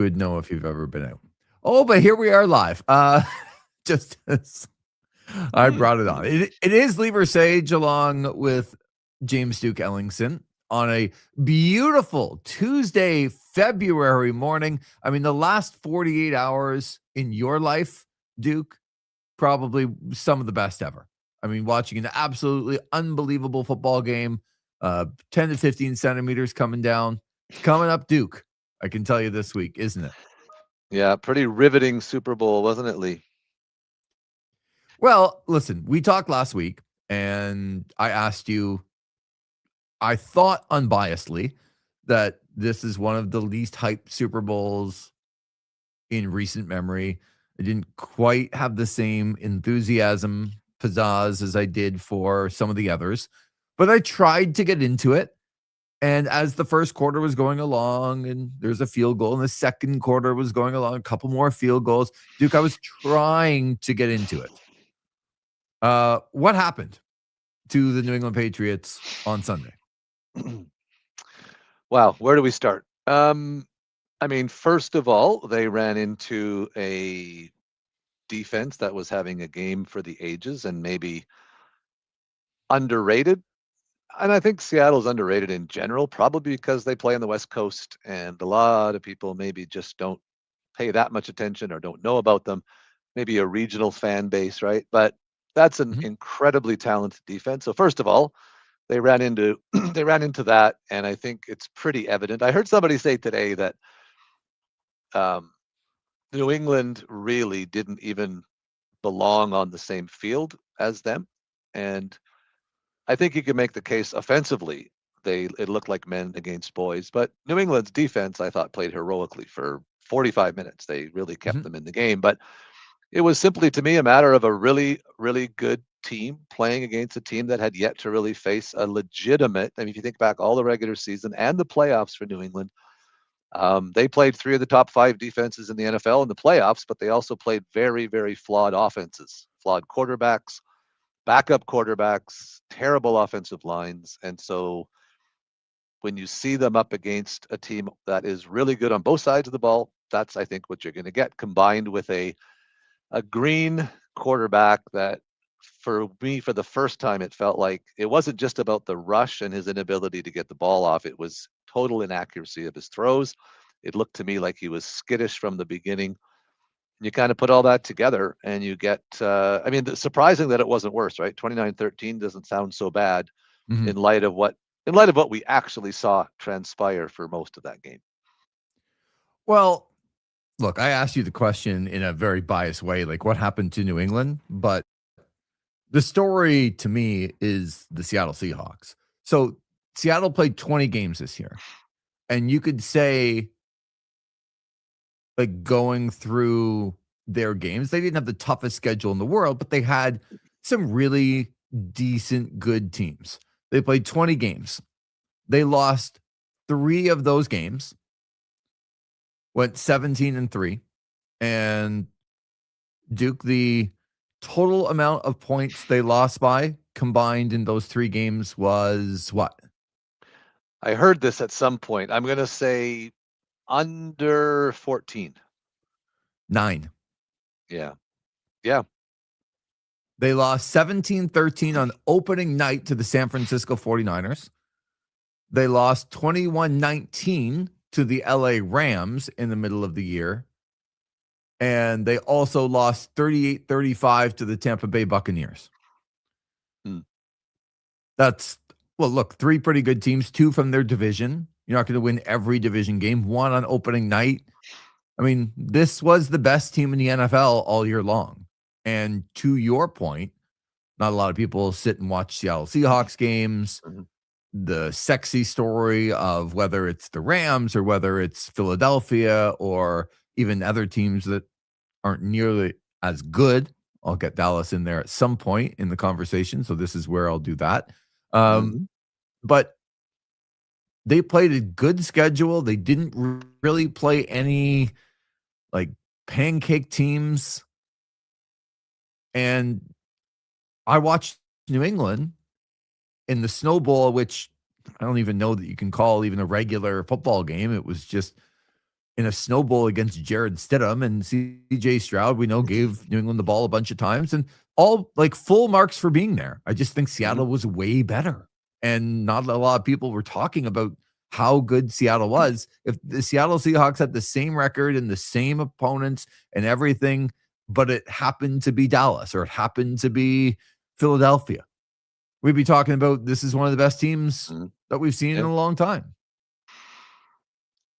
would know if you've ever been out. Oh, but here we are live. Just as I brought it on. It is Lever Sage along with James Duke Ellingson on a beautiful Tuesday, February morning. I mean, the last 48 hours in your life, Duke, probably some of the best ever. I mean, watching an absolutely unbelievable football game, 10 to 15 centimeters coming down. It's coming up, Duke. I can tell you this week, isn't it? Yeah, pretty riveting Super Bowl, wasn't it, Lee? Well, listen, we talked last week and I asked you, I thought unbiasedly that this is one of the least hyped Super Bowls in recent memory. I didn't quite have the same enthusiasm, pizzazz as I did for some of the others, but I tried to get into it. And as the first quarter was going along, and there's a field goal, and the second quarter was going along, a couple more field goals, Duke, I was trying to get into it. What happened to the New England Patriots on Sunday? Wow, where do we start? I mean, first of all, they ran into a defense that was having a game for the ages and maybe underrated. And I think Seattle's underrated in general, probably because they play on the West Coast and a lot of people maybe just don't pay that much attention or don't know about them. Maybe a regional fan base, right? But that's an Mhm. incredibly talented defense. So first of all, they ran into they ran into that, and I think it's pretty evident. I heard somebody say today that um, New England really didn't even belong on the same field as them, and I think you could make the case offensively. It looked like men against boys, but New England's defense I thought played heroically for 45 minutes. They really kept Mhm. them in the game, but it was simply to me a matter of a really, really good team playing against a team that had yet to really face a legitimate. I mean, if you think back all the regular season and the playoffs for New England, they played three of the top five defenses in the NFL in the playoffs, but they also played very, very flawed offenses, flawed quarterbacks, backup quarterbacks, terrible offensive lines. And so when you see them up against a team that is really good on both sides of the ball, that's, I think, what you're going to get combined with a green quarterback that for me for the first time it felt like it wasn't just about the rush and his inability to get the ball off. It was total inaccuracy of his throws. It looked to me like he was skittish from the beginning. You kind of put all that together and you get I mean, surprising that it wasn't worse, right? 29-13 doesn't sound so bad Mhm. in light of what we actually saw transpire for most of that game. Well, look, I asked you the question in a very biased way, like what happened to New England, but the story to me is the Seattle Seahawks. So Seattle played 20 games this year, and you could say, like going through their games, they didn't have the toughest schedule in the world, but they had some really decent, good teams. They played 20 games. They lost 3 of those games, went 17-3, and Duke, the total amount of points they lost by combined in those 3 games was what? I heard this at some point. I'm going to say under 14. 9. Yeah. Yeah. They lost 17-13 on opening night to the San Francisco 49ers. They lost 21-19 to the LA Rams in the middle of the year. And they also lost 38-35 to the Tampa Bay Buccaneers. Mm. That's, well, look, 3 pretty good teams, 2 from their division. You're not going to win every division game, 1 on opening night. I mean, this was the best team in the NFL all year long. And to your point, not a lot of people sit and watch Seattle Seahawks games. Mhm. The sexy story of whether it's the Rams or whether it's Philadelphia or even other teams that aren't nearly as good. I'll get Dallas in there at some point in the conversation. So this is where I'll do that. Mhm. But they played a good schedule. They didn't really play any like pancake teams. And I watched New England in the Snow Bowl, which I don't even know that you can call even a regular football game. It was just in a snow bowl against Jared Stidham, and CJ Stroud, we know, gave New England the ball a bunch of times, and all like full marks for being there. I just think Mhm. Seattle was way better. And not a lot of people were talking about how good Seattle was. If the Seattle Seahawks had the same record and the same opponents and everything, but it happened to be Dallas or it happened to be Philadelphia, we'd be talking about this is one of the best teams Mhm. that we've seen in Yeah. a long time.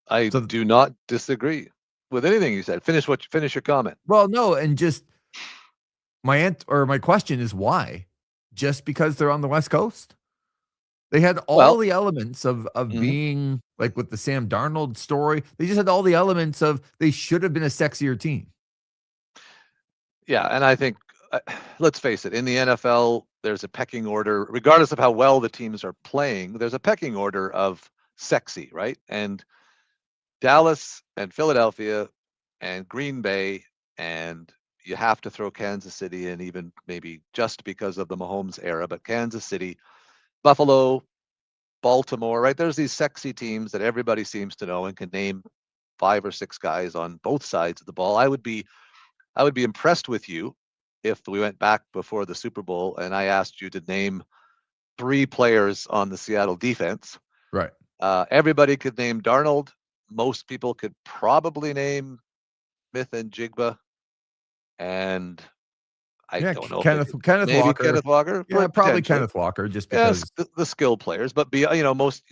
I So, do not disagree with anything you said. Finish your comment. well, no, and just my question is why? Just because they're on the West Coast? They had all Well, the elements of mhm. being like with the Sam Darnold story. They just had all the elements of they should have been a sexier team. Yeah, and I think, let's face it, in the NFL, there's a pecking order, regardless of how well the teams are playing, there's a pecking order of sexy, right? And Dallas and Philadelphia and Green Bay, and you have to throw Kansas City in, even maybe just because of the Mahomes era, but Kansas City, Buffalo, Baltimore, right? There's these sexy teams that everybody seems to know and can name 5 or 6 guys on both sides of the ball. I would be impressed with you if we went back before the Super Bowl and I asked you to name 3 players on the Seattle defense. Right. Everybody could name Darnold. Most people could probably name Smith and Jigba, and I Yeah, don't know if they Kenneth could. Kenneth Maybe Walker. Kenneth Walker, Yeah, probably potentially. Kenneth Walker just Yes, because the skill players, but most,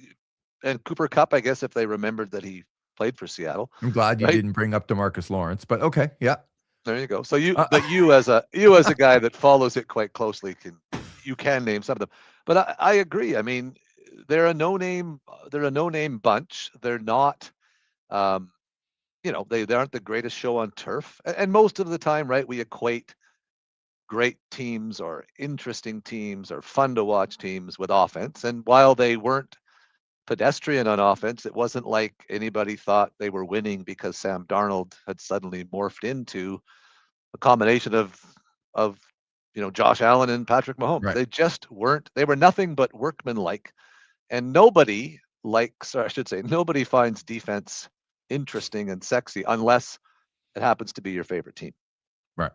and Cooper Cup, I guess, if they remembered that he played for Seattle, I'm glad you right? didn't bring up DeMarcus Lawrence, but okay, yeah. There you go. So you, Uh, but you as a guy that follows it quite closely, you can name some of them. But I agree. I mean, they're a no name bunch. They're not, um, they aren't the greatest show on turf. And most of the time, right, we equate great teams or interesting teams or fun to watch teams with offense. And while they weren't pedestrian on offense, it wasn't like anybody thought they were winning because Sam Darnold had suddenly morphed into a combination of Josh Allen and Patrick Mahomes. right, They just weren't. They were nothing but workmanlike, and nobody likes, or I should say, nobody finds defense interesting and sexy unless it happens to be your favorite team. right.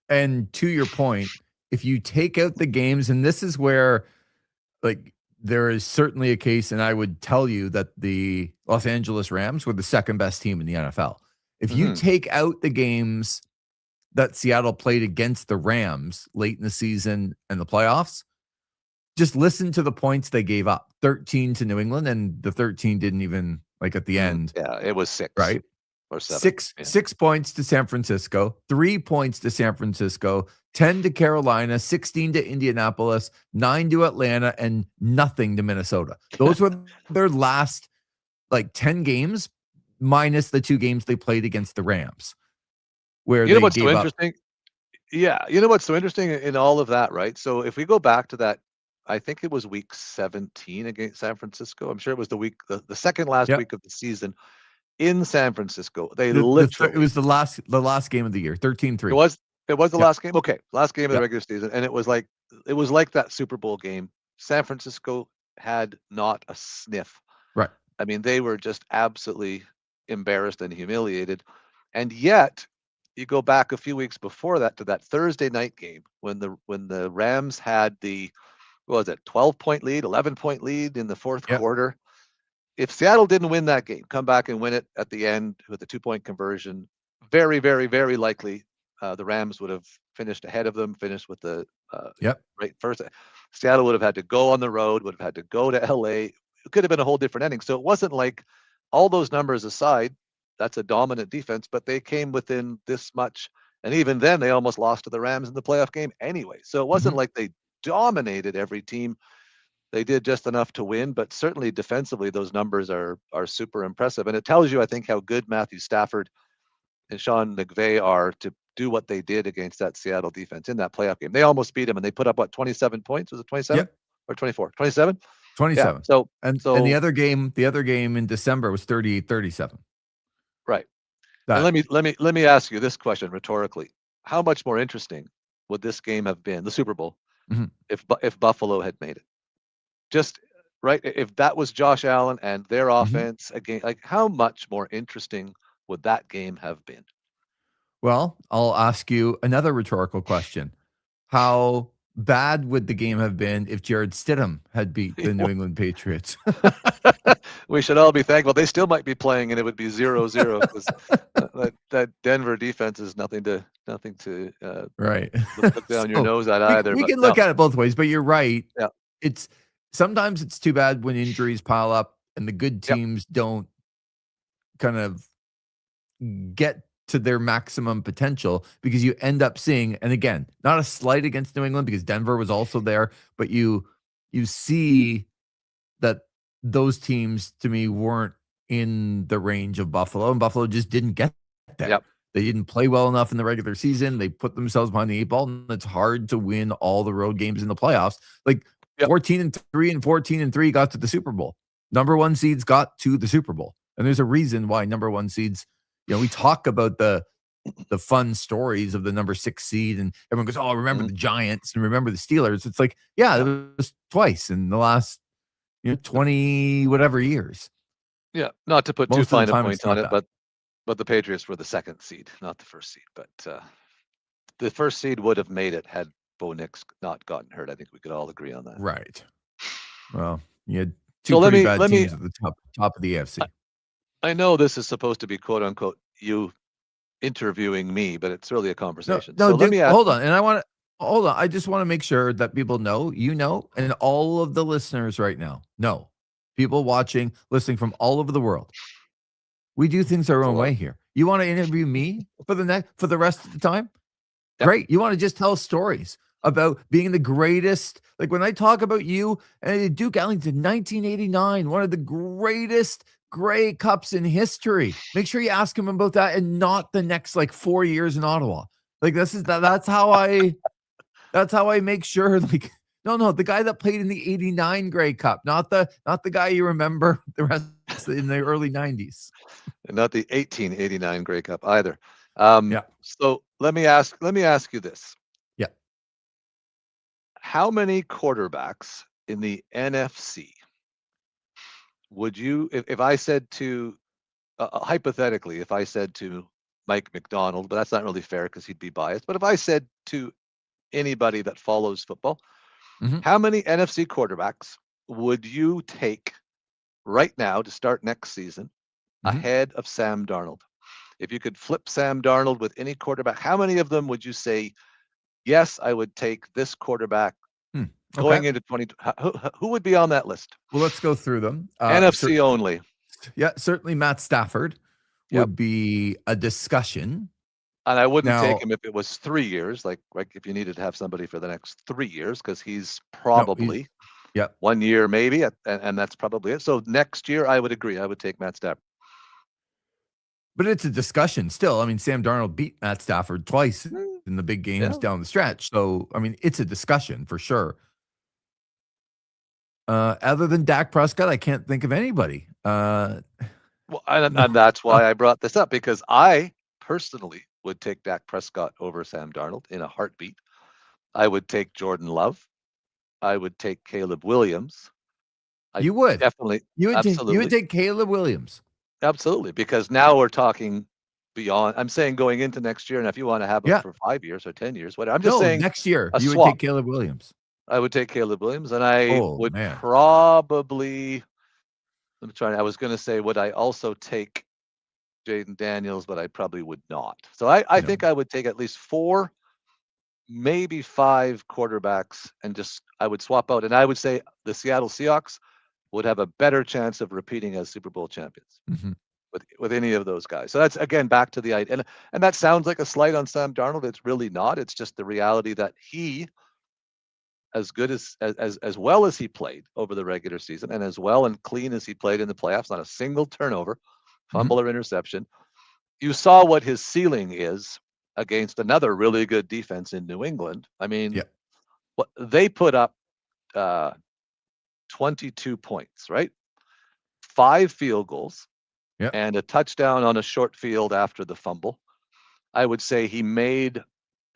And to your point, if you take out the games, and this is where like there is certainly a case, and I would tell you that the Los Angeles Rams were the second best team in the NFL. If you Hmm. take out the games that Seattle played against the Rams late in the season and the playoffs, just listen to the points they gave up. 13 to New England, and the 13 didn't even like at the end, Yeah, it was 6 right? or 7. Six Yeah. 6 points to San Francisco, 3 points to San Francisco, 10 to Carolina, 16 to Indianapolis, 9 to Atlanta, and nothing to Minnesota. Those were their last like 10 games, minus the 2 games they played against the Rams, where You know they what's so gave up. interesting? Yeah, you know what's so interesting in all of that, right? So if we go back to that, I think it was week 17 against San Francisco. I'm sure it was the second last Yep. week of the season in San Francisco. They It literally was the last game of the year, it 13-3. was it was the Yep. last game. Okay, last game of the Yep. regular season, and it was like that Super Bowl game. San Francisco had not a sniff. Right. I mean, they were just absolutely embarrassed and humiliated. And yet, you go back a few weeks before that to that Thursday night game when the Rams had the, what was it, 12-point lead, 11-point lead in the fourth Yep. quarter. If Seattle didn't win that game, come back and win it at the end with a 2-point conversion, very, very, very likely the Rams would have finished ahead of them, finished with the Yep. right first. Seattle would have had to go on the road, would have had to go to LA. It could have been a whole different ending. So it wasn't like, all those numbers aside, that's a dominant defense, but they came within this much. And even then, they almost lost to the Rams in the playoff game anyway. So it wasn't Mhm. like they dominated every team. They did just enough to win, but certainly defensively, those numbers are super impressive. And it tells you, I think, how good Matthew Stafford and Sean McVay are to do what they did against that Seattle defense in that playoff game. They almost beat them, and they put up what, 27 points? Was it 27 Yep. or 24? 27? Yeah. 27. So And the so other game in December was 38-37. right. And That let me ask you this question rhetorically: how much more interesting would this game have been, the Super Bowl, Mhm. if Buffalo had made it? Just right, if that was Josh Allen and their Mhm. offense again, like how much more interesting would that game have been? Well, I'll ask you another rhetorical question. How bad would the game have been if Jared Stidham had beat the New England Patriots? We should all be thankful. They still might be playing, and it would be 0-0 because that Denver defense is nothing to Right. look down your So nose at we either. we But can no, look at it both ways, but you're right. yeah, It's sometimes it's too bad when injuries pile up and the good yep, teams don't kind of get to their maximum potential because you end up seeing, and again, not a slight against New England because Denver was also there, but you see that those teams to me weren't in the range of Buffalo, and Buffalo just didn't get there. yep, They didn't play well enough in the regular season. They put themselves behind the eight ball, and it's hard to win all the road games in the playoffs. Like yep. 14-3 and 14-3 got to the Super Bowl. Number one seeds got to the Super Bowl. And there's a reason why number one seeds, we talk about the fun stories of the number 6 seed and everyone goes, "Oh, remember Mhm, the Giants and remember the Steelers." It's like, yeah, it yeah, was twice in the last 20 whatever years. yeah. Not to put too Most of the fine a time, point it's on not it, that. but the Patriots were the second seed, not the first seed. But the first seed would have made it had Bo Nix not gotten hurt. I think we could all agree on that. Right. Well, you had So 2 let pretty me bad let me. teams at the top of the I, AFC. I know this is supposed to be quote unquote you interviewing me, but it's really a No, conversation. no, So let Duke, me ask hold you. on, and I wanna hold on, I just wanna make sure that people know, and all of the listeners right now know, people watching, listening from all over the world. We do things our It's a own lot. way here. You wanna interview me for the rest of the time? Yep. Great. You wanna just tell stories about being the greatest, like, when I talk about you and Duke Ellington, 1989, one of the greatest Grey Cups in history. Make sure you ask him about that and not the next, like, 4 years in Ottawa. Like, that's how I make sure, like, no, the guy that played in the '89 Grey Cup, not the guy you remember the rest in the early '90s. And not the 1889 Grey Cup either. Yeah, So let me ask you this: yeah. how many quarterbacks in the NFC would you, if I said to hypothetically, if I said to Mike McDonald, but that's not really fair because he'd be biased. But if I said to anybody that follows football, Mhm, how many NFC quarterbacks would you take right now to start next season mhm. ahead of Sam Darnold? If you could flip Sam Darnold with any quarterback, how many of them would you say, yes, I would take this quarterback Hmm, okay. going into 20? Who would be on that list? Well, let's go through them. NFC only. Yeah, certainly Matt Stafford Yep. would be a discussion. And I wouldn't take Now, him if it was 3 years, like if you needed to have somebody for the next 3 years, because he's no, he's probably yeah, 1 year maybe, and that's probably it. So next year, I would agree. I would take Matt Stafford. but it's a discussion still. I mean, Sam Darnold beat Matt Stafford twice Mm, in the big games yeah. down the stretch. So, I mean, it's a discussion for sure. Other than Dak Prescott, I can't think of anybody. Well, and, No, and that's why I brought this up because I personally would take Dak Prescott over Sam Darnold in a heartbeat. I would take Jordan Love. I would take Caleb Williams. I you would. definitely, You would absolutely, take Caleb Williams. absolutely, because now we're talking beyond. I'm saying going into next year, and if you want to have him Yeah. for 5 years or 10 years, whatever. I'm just No, saying next year a you would swap. take Caleb Williams. I would take Caleb Williams, and I Oh would man. probably. Let me try. I was going to say, would I also take Jaden Daniels, but I probably would not. So I No. think I would take at least four, maybe five quarterbacks, and just I would swap out. And I would say the Seattle Seahawks would have a better chance of repeating as Super Bowl champions Mhm. with any of those guys. So that's again back to the idea, and that sounds like a slight on Sam Darnold. It's really not. It's just the reality that he, as good as well as he played over the regular season, and as well and clean as he played in the playoffs, not a single turnover, Mhm. fumble or interception. You saw what his ceiling is against another really good defense in New England. I mean, Yeah. what they put up uh, 22 points, right? Five field goals Yeah. and a touchdown on a short field after the fumble. I would say he made,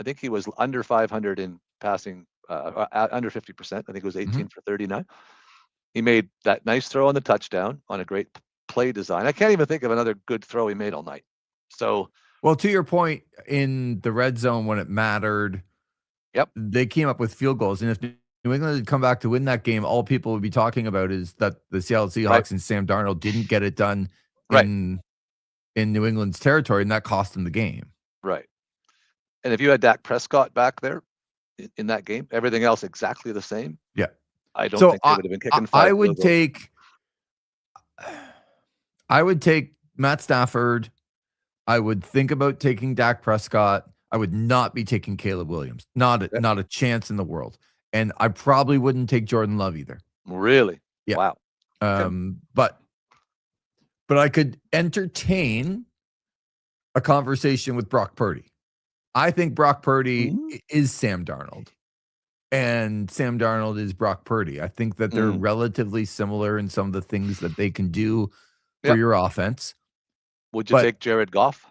I think he was under 500 in passing, under 50%. I think it was Mhm. 18 for 39. He made that nice throw on the touchdown on a great play design. I can't even think of another good throw he made all night. So, Well, to your point, in the red zone when it mattered, yep, they came up with field goals, and if New England had come back to win that game, all people would be talking about is that the Seattle right, Seahawks and Sam Darnold didn't get it done right, in New England's territory, and that cost them the game. right. And if you had Dak Prescott back there in that game, everything else exactly the same, Yeah. I don't So think they would have been kicking I 5 field goals. would take Matt Stafford. I would think about taking Dak Prescott. I would not be taking Caleb Williams. Yep. Not a chance in the world. And I probably wouldn't take Jordan Love either. Really? Yeah. Wow. Okay. But I could entertain a conversation with Brock Purdy. I think Brock Purdy Mhm. is Sam Darnold, and Sam Darnold is Brock Purdy. I think that they're Mm. relatively similar in some of the things that they can do for Yep. your offense, Would you but take Jared Goff?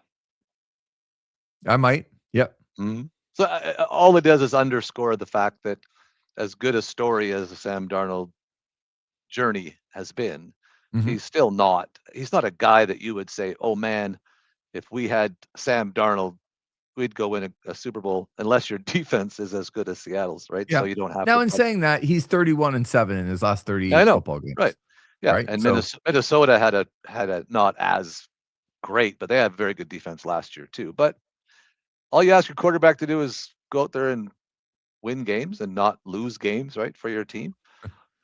I might. Yep. Mhm. So, all it does is underscore the fact that as good a story as the Sam Darnold journey has been, Mhm. he's not a guy that you would say, "Oh, man, if we had Sam Darnold, we'd go win a Super Bowl," unless your defense is as good as Seattle's, right? So Yeah. you don't have Now to in punch. saying that, he's 31-7 in his last I 38 know. football Right. games, Yeah, right? and So, Minnesota had a not as great, but they had very good defense last year too. But all you ask your quarterback to do is go out there and win games and not lose games, right, for your team.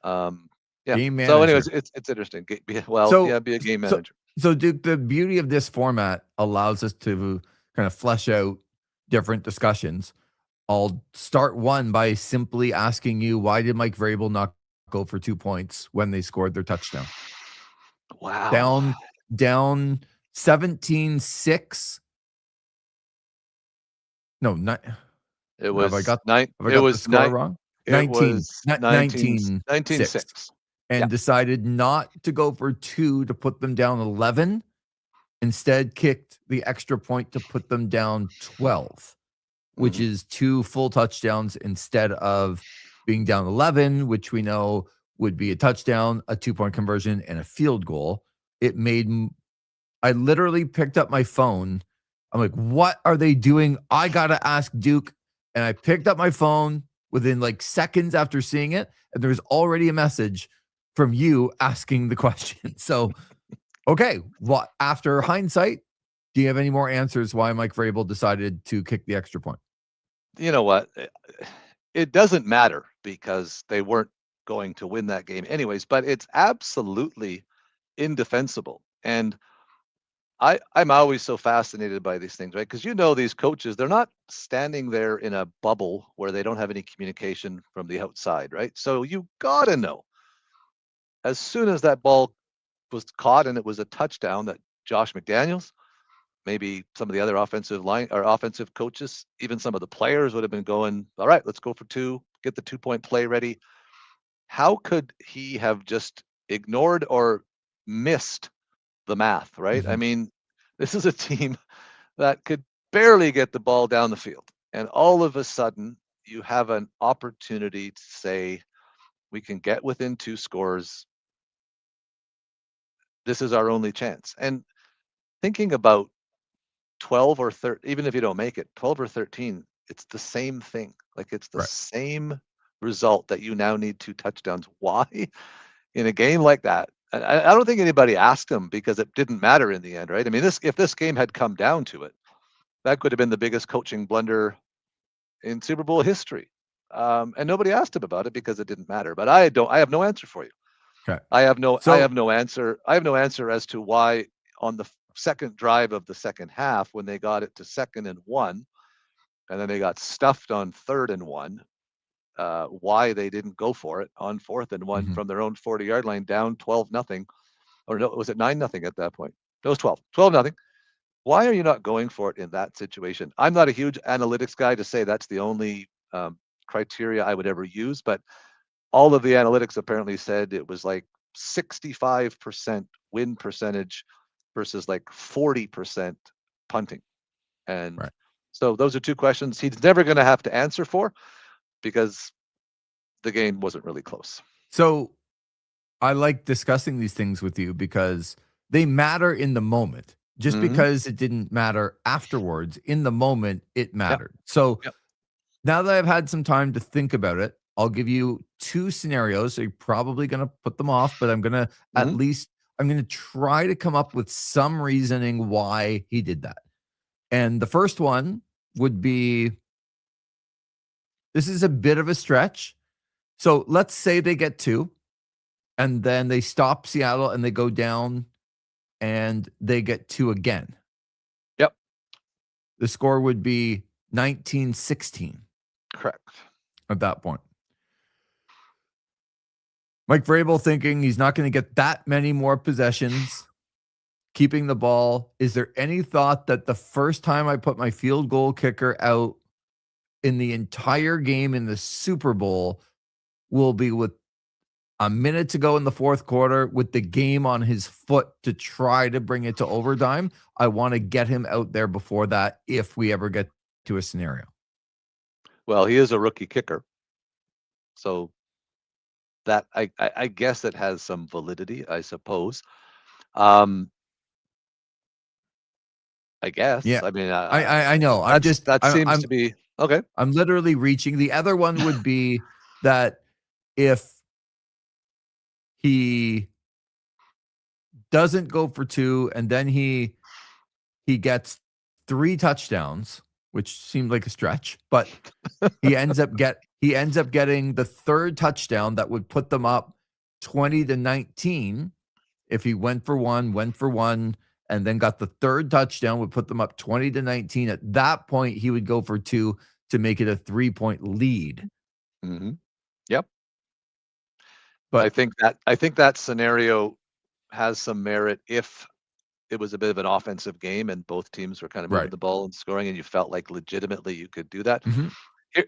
Um, yeah. game So, anyways, manager. it's interesting. Well, So yeah, be a game so manager. Duke, the beauty of this format allows us to kind of flesh out different discussions. I'll start one by simply asking you, why did Mike Vrabel not go for 2 points when they scored their touchdown? Wow. Down down 17-6. No, not It have I was got nine. have I got the score wrong? It 19, was not 19, 19-6, 19-6. Yeah. and decided not to go for 2 to put them down 11, instead kicked the extra point to put them down 12, which Mhm. is 2 full touchdowns instead of being down 11, which we know would be a touchdown, a 2-point conversion, and a field goal. It made I literally picked up my phone. I'm like, "What are they doing? I gotta ask Duke." And I picked up my phone within, like, seconds after seeing it, and there's already a message from you asking the question. So, okay, what after hindsight, do you have any more answers why Mike Vrabel decided to kick the extra point? You know what? It doesn't matter because they weren't going to win that game anyways, but it's absolutely indefensible. And I'm always so fascinated by these things, right? Because these coaches, they're not standing there in a bubble where they don't have any communication from the outside, right? So you gotta know as soon as that ball was caught and it was a touchdown that Josh McDaniels, maybe some of the other offensive line or offensive coaches, even some of the players would have been going, all right, let's go for 2, get the 2-point play ready. How could he have just ignored or missed the math, right? I Mhm, mean, this is a team that could barely get the ball down the field. And all of a sudden, you have an opportunity to say, we can get within 2 scores. This is our only chance. And thinking about 12 or 13, even if you don't make it, 12 or 13, it's the same thing. Like it's the right. same result that you now need 2 touchdowns. Why in a game like that? I don't think anybody asked him because it didn't matter in the end, right? I mean, if this game had come down to it, that could have been the biggest coaching blunder in Super Bowl history. And nobody asked him about it because it didn't matter. But I have no answer for you. Okay. I have So no answer. I have no answer as to why on the second drive of the second half, when they got it to 2nd and 1, and then they got stuffed on 3rd and 1, why they didn't go for it on 4th and 1 mhm, from their own 40-yard line, down 12-0, or no, was it 9-0 at that point? It was 12-0. Why are you not going for it in that situation? I'm not a huge analytics guy to say that's the only criteria I would ever use, but all of the analytics apparently said it was like 65% win percentage versus like 40% punting. And right. so those are 2 questions he's never going to have to answer for because the game wasn't really close. So I like discussing these things with you because they matter in the moment. just Mhm. because it didn't matter afterwards. In the moment, it Yep. mattered. So Yep. now that I've had some time to think about it, I'll give you 2 scenarios. So you're probably gonna put them off, but I'm gonna at Mhm. least I'm gonna try to come up with some reasoning why he did that. And the first one would be, this is a bit of a stretch. So let's say they get 2 and then they stop Seattle and they go down and they get 2 again. Yep. The score would be 19-16 Correct. at that point. Mike Vrabel thinking he's not going to get that many more possessions, keeping the ball. Is there any thought that the first time I put my field goal kicker out in the entire game in the Super Bowl will be with a minute to go in the fourth quarter with the game on his foot to try to bring it to overtime? I want to get him out there before that if we ever get to a scenario. Well, he is a rookie kicker, so that I guess it has some validity, I suppose. Um, I guess. Yeah. I mean, I know. that seems to be okay. I'm literally reaching. The other one would be that if he doesn't go for 2 and then he gets 3 touchdowns, which seemed like a stretch, but he ends up getting the 3rd touchdown that would put them up 20-19. If he went for 1, and then got the 3rd touchdown, would put them up 20-19. At that point, he would go for 2 to make it a 3-point lead. Mhm. Yep. But I think that scenario has some merit if it was a bit of an offensive game and both teams were kind of moving right. the ball and scoring, and you felt like legitimately you could do that. Mhm.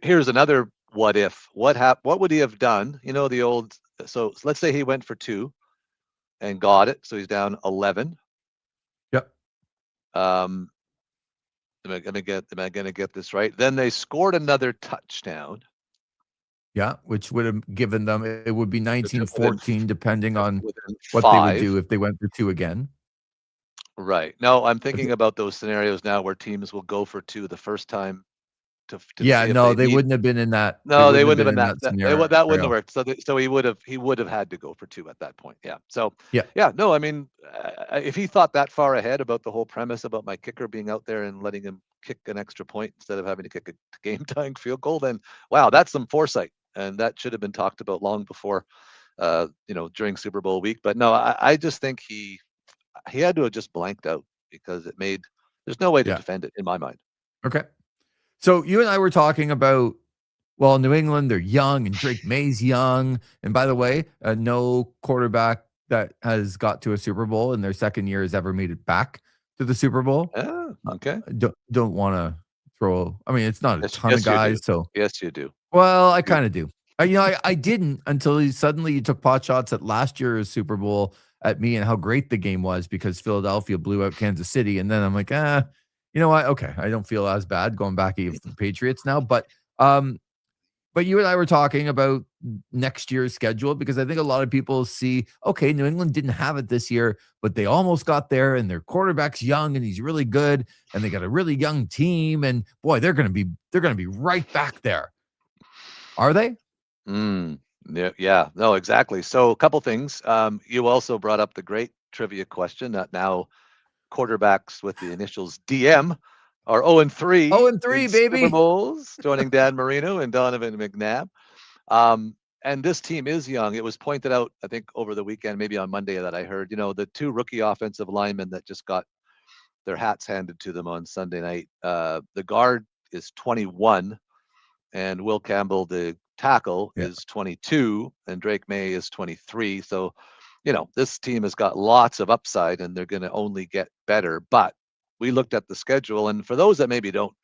Here's another what if. What would he have done? You know, the old so let's say he went for 2 and got it, so he's down 11. Yep. Um, am I gonna get this right? Then they scored another touchdown. Yeah, which would have given them, it would be It took within 19-14 depending on within what they would 5. do if they went for 2 again. Right. No, I'm If thinking about those scenarios now where teams will go for 2 the first time to Yeah, see if no, they they need. wouldn't have been in that, they No, they wouldn't have wouldn't been have been in that that that wouldn't have scenario. worked. So he would have had to go for 2 at that point. Yeah. So, Yeah, yeah, no, I mean, if he thought that far ahead about the whole premise about my kicker being out there and letting him kick an extra point instead of having to kick a game-tying field goal, then wow, that's some foresight, and that should have been talked about long before, during Super Bowl week. But no, I just think he had to have just blanked out because there's no way to yeah. defend it in my mind. Okay. So you and I were talking about, well, New England, they're young and Drake May's young. And by the way, no quarterback that has got to a Super Bowl in their second year has ever made it back to the Super Bowl. Yeah. Okay. Don't want to throw, I mean, it's not a Yes. ton of Yes, you do. guys. So, Yes, you do. well, I You kind of do. I didn't until suddenly you took pot shots at last year's Super Bowl at me and how great the game was because Philadelphia blew out Kansas City. And then I'm like, you know what? Okay, I don't feel as bad going back at the Patriots now. Um, but you and I were talking about next year's schedule because I think a lot of people see, okay, New England didn't have it this year, but they almost got there, and their quarterback's young and he's really good, and they got a really young team, and boy, they're gonna be right back there. Are they? Mm, yeah, yeah, no, exactly. So a couple things. You also brought up the great trivia question that now quarterbacks with the initials DM are 0 and Oh, 3 and in three, Super baby. Bowls, joining Dan Marino and Donovan McNabb. And this team is young. It was pointed out, I think, over the weekend, maybe on Monday, that I heard, the 2 rookie offensive linemen that just got their hats handed to them on Sunday night. The guard is 21, and Will Campbell, the tackle, Yeah, is 22, and Drake May is 23. So, this team has got lots of upside, and they're going to only get better. But we looked at the schedule, and for those that maybe don't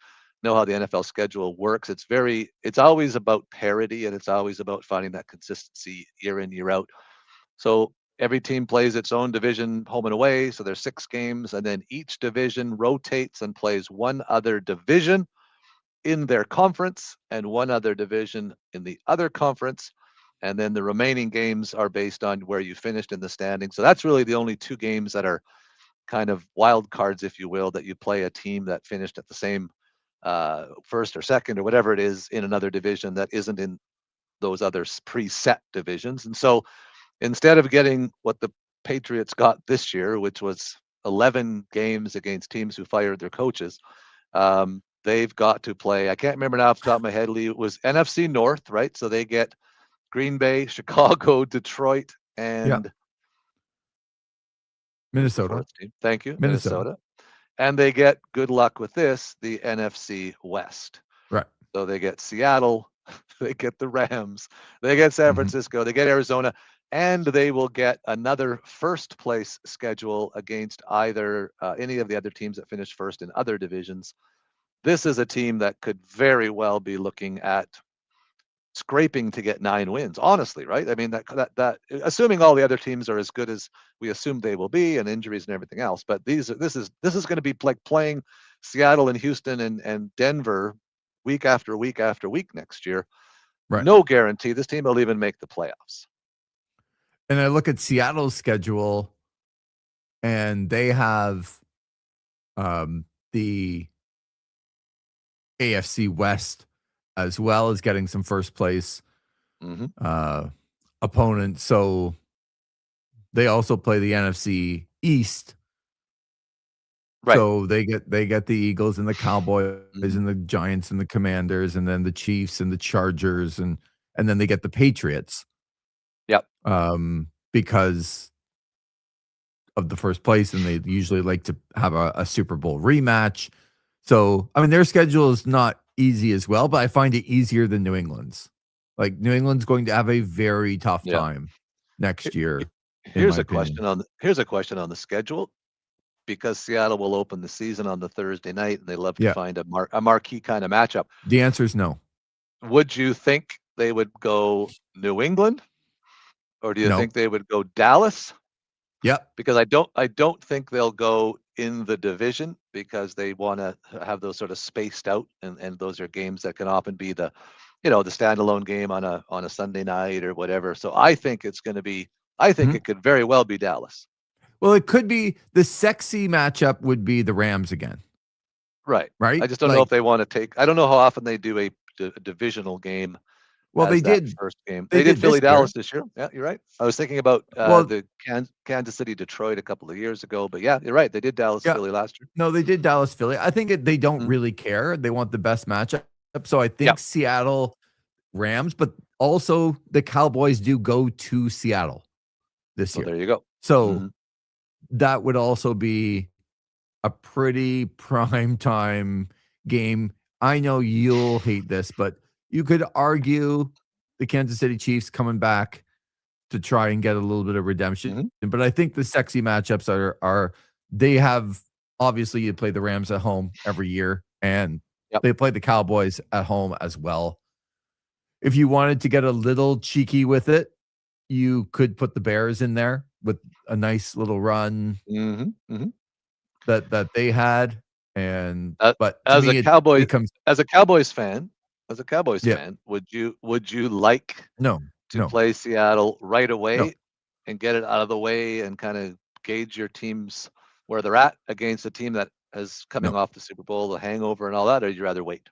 know how the NFL schedule works, it's always about parity, and it's always about finding that consistency year in, year out. So every team plays its own division home and away. So there's 6 games, and then each division rotates and plays one other division in their conference and one other division in the other conference. And then the remaining games are based on where you finished in the standing. So that's really the only 2 games that are kind of wild cards, if you will, that you play a team that finished at the same first or second or whatever it is in another division that isn't in those other preset divisions. And so instead of getting what the Patriots got this year, which was 11 games against teams who fired their coaches, they've got to play. I can't remember now off the top of my head, Lee. It was NFC North, right? So they get Green Bay, Chicago, Detroit, Yeah. and who's the Minnesota. fourth team? Thank you, Minnesota. Minnesota. And they get, good luck with this, the NFC West. Right. So they get Seattle, they get the Rams, they get San Mhm. Francisco, they get Arizona, and they will get another first place schedule against either any of the other teams that finished first in other divisions. This is a team that could very well be looking at scraping to get 9 wins, honestly, right? I mean, that assuming all the other teams are as good as we assume they will be, and injuries and everything else. But this is going to be like playing Seattle and Houston and Denver week after week after week next year. Right. No guarantee this team will even make the playoffs. And I look at Seattle's schedule, and they have the AFC West as well as getting some first place Mm-hmm. opponents. So they also play the NFC East. Right. So they get the Eagles and the Cowboys Mm-hmm. and the Giants and the Commanders and then the Chiefs and the Chargers and then they get the Patriots. Yep. Because of the first place, and they usually like to have a Super Bowl rematch. So, I mean, their schedule is not easy as well, but I find it easier than New England's. Like, New England's going to have a very tough Yeah. time next year, in Here's my a opinion. question on the schedule, because Seattle will open the season on the Thursday night, and they love to Yeah. find a marquee kind of matchup. The answer is no. Would you think they would go New England, or do you No. think they would go Dallas? Yep. Because I don't think they'll go in the division, because they want to have those sort of spaced out, and those are games that can often be the standalone game on a Sunday night or whatever. So I think Mhm. it could very well be Dallas. Well, it could be the sexy matchup would be the Rams again, Right. I right? just don't know if Like, they want to take. I don't know how often they do a divisional game well, as that first game. they They did did this Philly year. Dallas this year. Yeah, you're right. I was thinking about Well, the Kansas City Detroit a couple of years ago, but yeah, you're right. They did Dallas yeah. Philly last year. No, they did Dallas, Philly. I think they don't Mhm. really care. They want the best matchup. So I Yeah. think Seattle Rams, but also the Cowboys do go to Seattle this So year. there you go. So Mhm. that would also be a pretty prime time game. I know you'll hate this, but you could argue the Kansas City Chiefs coming back to try and get a little bit of redemption. Mhm. But I think the sexy matchups are they have obviously you play the Rams at home every year and Yep. they play the Cowboys at home as well. If you wanted to get a little cheeky with it, you could put the Bears in there with a nice little run Mhm. Mhm. that they had. And Uh, but to as a me Cowboy it comes as a Cowboys fan, yeah, would you like no, to no, play Seattle right no, away and get it out of the way and kind of gauge your teams where they're at against a team that is coming no, off the Super Bowl, the hangover and all that, or would you rather wait?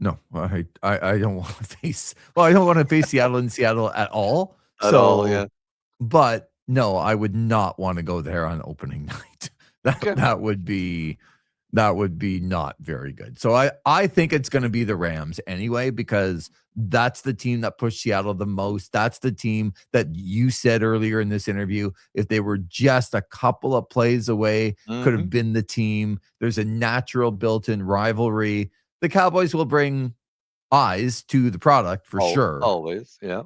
no. I don't want to face well, I don't want to face Seattle in Seattle at all. At all, yeah. So but no, I would not wanna go there on opening night. That Okay. that would be not very good. So I think it's gonna be the Rams anyway because that's the team that pushed Seattle the most. That's the team that you said earlier in this interview, if they were just a couple of plays away, could have Mhm. been the team. There's a natural built-in rivalry. The Cowboys will bring eyes to the product for sure. Always, yeah.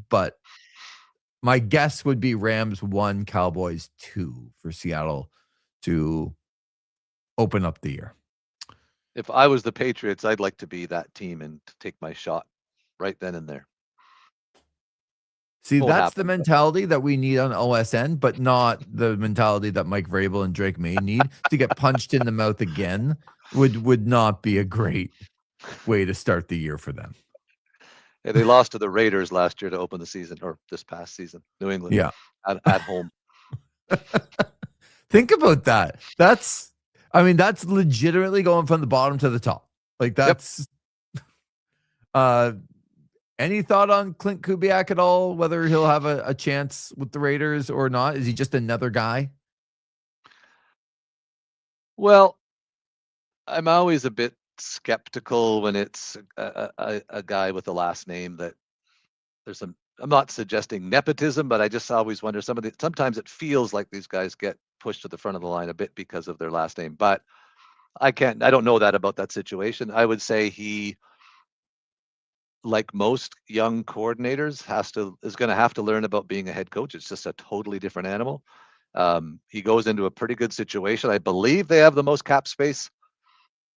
But my guess would be Rams 1, Cowboys 2 for Seattle to open up the year. If I was the Patriots, I'd like to be that team and to take my shot right then and there. See, Won't that's the happen, but mentality that we need on OSN, but not the mentality that Mike Vrabel and Drake May need. To get punched in the mouth again would not be a great way to start the year for them. yeah, they lost to the Raiders last year to open the season, or this past season, New England Yeah. at home. Think about that. That's legitimately going from the bottom to the top. Like Yep. that's uh any thought on Clint Kubiak at all, whether he'll have a chance with the Raiders or not? Is he just another guy? Well, I'm always a bit skeptical when it's a guy with a last name that there's some. I'm not suggesting nepotism, but I just always wonder sometimes it feels like these guys get pushed to the front of the line a bit because of their last name. But I don't know that about that situation. I would say he, like most young coordinators, is going to have to learn about being a head coach. It's just a totally different animal. He goes into a pretty good situation. I believe they have the most cap space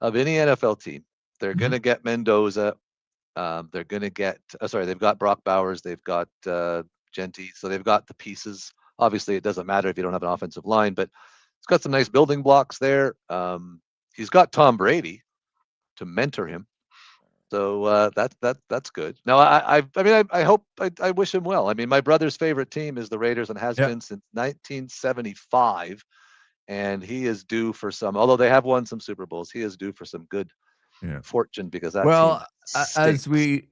of any NFL team. They're going Mhm. to get Mendoza. They're going to get, they've got Brock Bowers. They've got Genty. So they've got the pieces. Obviously, it doesn't matter if you don't have an offensive line, but it's got some nice building blocks there. He's got Tom Brady to mentor him. So that's good. Now I hope I wish him well. I mean, my brother's favorite team is the Raiders and has Yeah. been since 1975, and he is due for some. Although they have won some Super Bowls, he is due for some good Yeah. fortune because that team Well, as stinks. we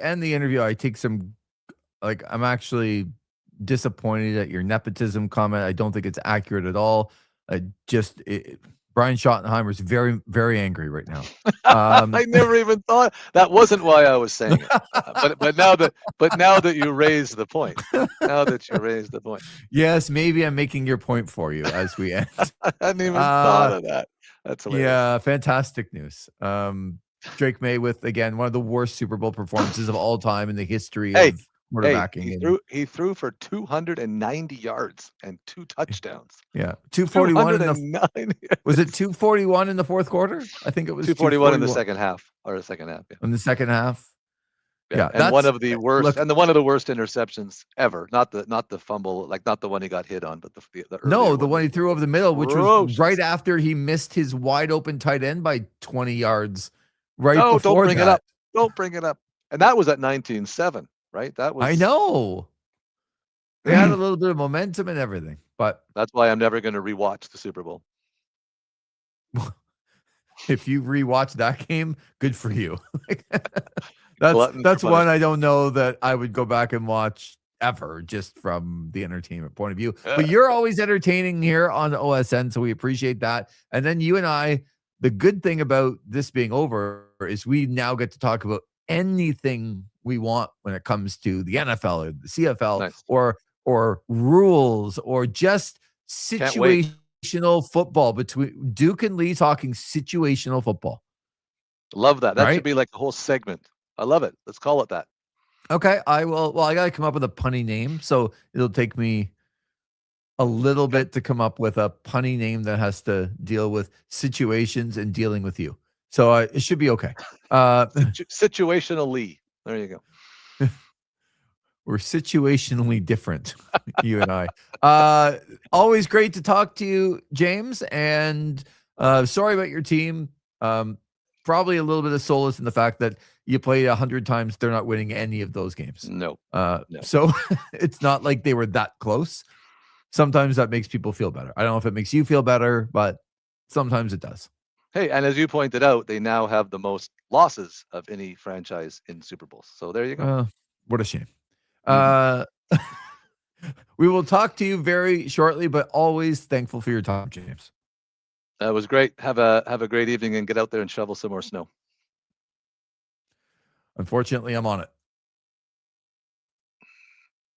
end the interview, I take some I'm actually disappointed at your nepotism comment. I don't think it's accurate at all. I just Brian Schottenheimer's very, very angry right now. I never even thought that wasn't why I was saying it. But now that you raise the point, now that you raise the point, Yes, maybe I'm making your point for you as we end. I hadn't even thought Uh, of that. That's hilarious. yeah, fantastic news. Drake May with again one of the worst Super Bowl performances of all time in the history Hey, of hey, quarterbacking. he And threw he threw for 290 yards and 2 touchdowns. yeah, 241 in the 209 was it 241 in the fourth quarter? I think it was 241 in the 241 second half, or the second half, yeah. in the second half. Yeah, Yeah, and that's look. one of the worst interceptions ever. Not the fumble, like not the one he got hit on, but the earlier No, the one one was he threw over the middle, which was right atrocious. after he missed his wide open tight end by 20 yards right No, don't before bring it that. up. Don't bring it up. And that was at 19-7, right? That I was know. They had a little bit of momentum and everything, but that's why I'm never gonna rewatch the Super Bowl. if you rewatch that game, good for you. Like, that's Glutton for that's one I punishment. don't know that I would go back and watch ever just from the entertainment point of view. Uh, But you're always entertaining here on OSN, so we appreciate that. And then you and I, the good thing about this being over is we now get to talk about anything we want when it comes to the NFL or the CFL nice. or rules or just Can't wait. situational football between Duke and Lee talking situational football, Love that. That should right? be like a whole segment. I love it. Let's call it that. Okay, I will. Well, I got to come up with a punny name, so it'll take me a little Okay. bit to come up with a punny name that has to deal with situations and dealing with you. So it should be okay. Uh, Situationally. There you go. we're situationally different, you and I. Always great to talk to you, James. And sorry about your team. Probably a little bit of solace in the fact that you play 100 times, they're not winning any of those games. No, no. So it's not like they were that close. Sometimes that makes people feel better. I don't know if it makes you feel better, but sometimes it does. Hey, and as you pointed out, they now have the most losses of any franchise in Super Bowls. So there you go. What a shame. Mhm. Uh, we will talk to you very shortly, but always thankful for your time, James. That was great. Have a great evening and get out there and shovel some more snow. Unfortunately, I'm on it.